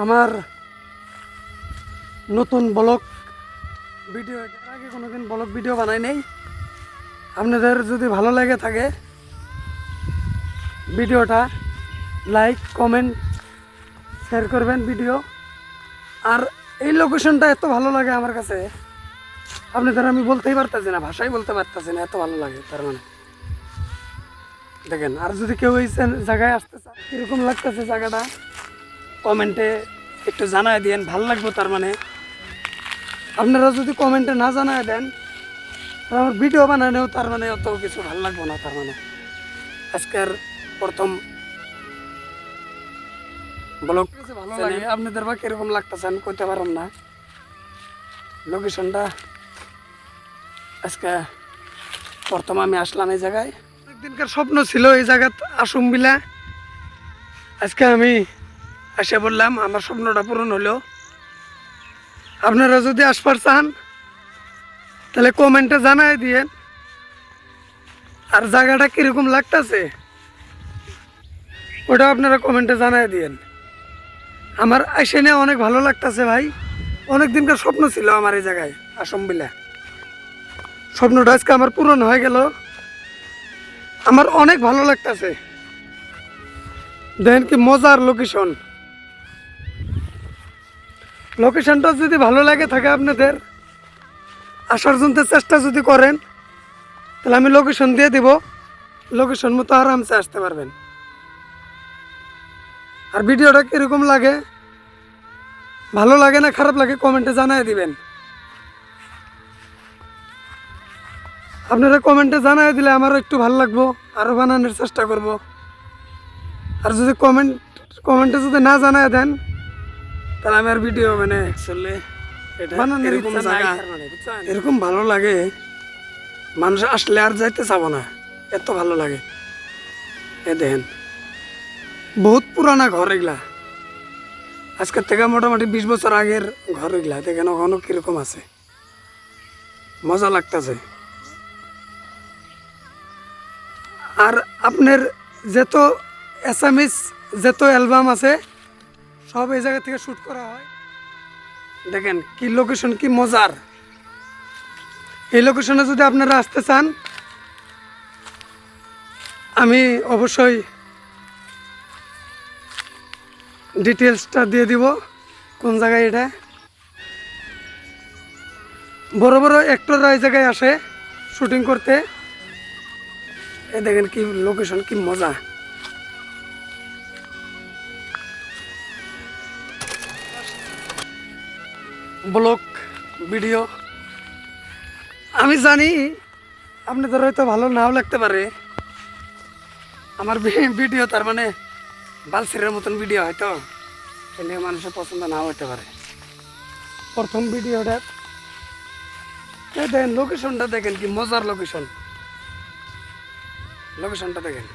আমার নতুন blog video, এর আগে কোনোদিন ব্লগ ভিডিও বানাই নেই। আপনাদের যদি ভালো লাগে থাকে ভিডিওটা লাইক কমেন্ট শেয়ার করবেন ভিডিও। আর এই লোকেশনটা এত ভালো লাগে আমার কাছে, আপনাদের আমি বলতেই পারতেছি না, ভাষাই বলতে পারতেছি না, এত ভালো লাগে। তার মানে দেখেন, আর যদি কেউ এই জায়গায় আসতে চান, কীরকম লাগতেছে জায়গাটা কমেন্টে একটু জানায় দিন, ভালো লাগবে। তার মানে আপনারা যদি কমেন্টে না জানায় দেন তাহলে আমার ভিডিও বানানোও তার মানে অত কিছু ভালো লাগবে না। তার মানে আজকের প্রথম ব্লগ ভালো লাগে, আপনাদের বা কিরকম লাগতেছে আমি কইতে পারলাম না। লোকেশনটা আজকে প্রথম আমি আসলাম এই জায়গায়, একদিনকার স্বপ্ন ছিল এই জায়গাত আসুম বিলা। আজকে আমি এসে বললাম, আমার স্বপ্নটা পূরণ হলো। আপনারা যদি আসবার চান তাহলে কমেন্টে জানাই দিয়েন, আর জায়গাটা কিরকম লাগতেছে ওটা আপনারা কমেন্টে জানাই দিয়েন। আমার এসে নিয়ে অনেক ভালো লাগতেছে ভাই, অনেক দিনকার স্বপ্ন ছিল আমার এই জায়গায় আসম বিলা। স্বপ্নটা আজকে আমার পূরণ হয়ে গেল, আমার অনেক ভালো লাগতেছে। দেখেন কি মজার লোকেশন। লোকেশনটা যদি ভালো লাগে থাকে আপনাদের, আসার জন্য চেষ্টা যদি করেন তাহলে আমি লোকেশন দিয়ে দিব, লোকেশন মতো আরামসে আসতে পারবেন। আর ভিডিওটা কীরকম লাগে, ভালো লাগে না খারাপ লাগে কমেন্টে জানাই দিবেন। আপনারা কমেন্টে জানাই দিলে আমারও একটু ভালো লাগবো, আরও বানানোর চেষ্টা করব। আর যদি কমেন্টে যদি না জানাই দেন তাহলে আমার ভিডিও মানে অ্যাকচুয়ালি বানানোর এরকম জায়গা এরকম ভালো লাগে, মানুষ আসলে আর যাইতে চাবো না, এত ভালো লাগে। এ দেখেন বহুত পুরানা ঘর এগুলা, আজকের থেকে মোটামুটি 20 বছর আগের ঘর এগুলা। দেখেন ওখানে কিরকম আছে, মজা লাগতেছে। আর আপনার যত এসামিস যত অ্যালবাম আছে সব এই জায়গা থেকে শ্যুট করা হয়। দেখেন কি লোকেশন, কি মজার। এই লোকেশনে যদি আপনারা আসতে চান আমি অবশ্যই ডিটেলসটা দিয়ে দিব, কোন জায়গায় এটা। বড় বড় অ্যাক্টররা এই জায়গায় আসে শুটিং করতে। এই দেখেন কি লোকেশন, কি মজা। ব্লগ ভিডিও আমি জানি আপনাদের হয়তো ভালো নাও লাগতে পারে আমার ভিডিও, তার মানে বালসিরের মতন ভিডিও হয়তো এলে মানুষের পছন্দ নাও হতে পারে। প্রথম ভিডিওটা দেখেন, লোকেশনটা দেখেন কি মজার লোকেশন, লোকেশনটা দেখেন।